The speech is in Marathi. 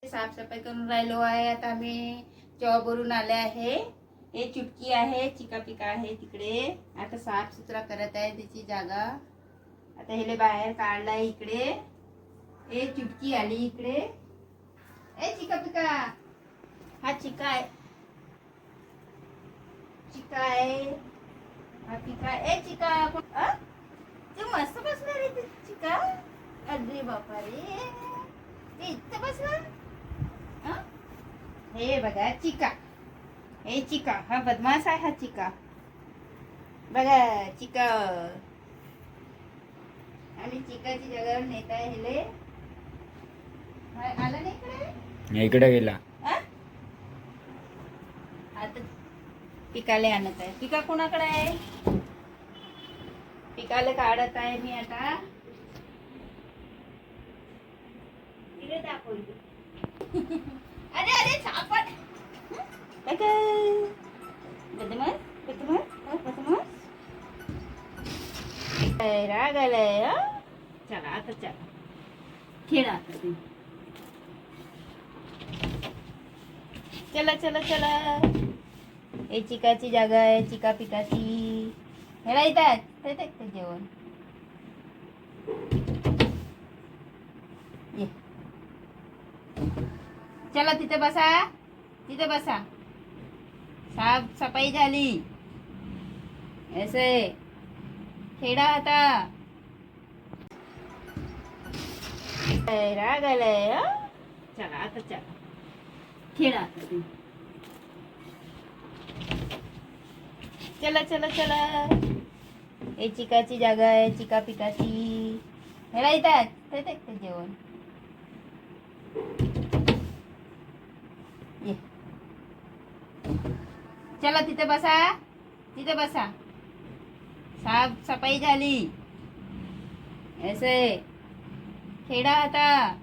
साफसफाई करून राहिलो आहे. आता आम्ही जॉबवरून आले आहे. हे चुटकी आहे, चिका पिका आहे तिकडे. आता साफ सुथरा करत आहे त्याची जागा. आता हिले बाहेर काढलाय इकडे. हे चुटकी आली इकडे. ए चिका पिका, हा चिका आहे, चिका आहे, हा पिका. ए चिका ते मस्त बसला रे ते चिका. अरे बापा रे, ते इथं बसला. हे बघा चिका, हे चिका, हा बदमाश आहे. हा चिका बघा, चिका. आणि चिकाची जगावर नेत आहे हिले. आला नाही इकडे, इकडे गेला. आता पिकाले आणत आहे. पिका कोणाकडे आहे? पिकाले काढत आहे मी आता. इकडे दाखवली. अरे अरे सापड. बदमाश बदमाश बदमाश. राग आलाय. चला आता चला खेळा आता तुम्ही. चला चला चला. हे चिकाची जागा आहे, चिका पिकाची. ह्याला येतात ते जेवण. ये चला तिथे बसा, तिथे बसा. साफ सफाई झाली. ऐसे खेळा आता. राग आलाय. चला आता चला खेळा आता तुम्ही. चला चला चला. हे चिकाची जागा आहे, चिका पिकाची. ह्याला येतात ते जेवण. ये चला तिथे बसा, तिथे बसा. साफ सफाई झाली. ऐसे खेळा आता.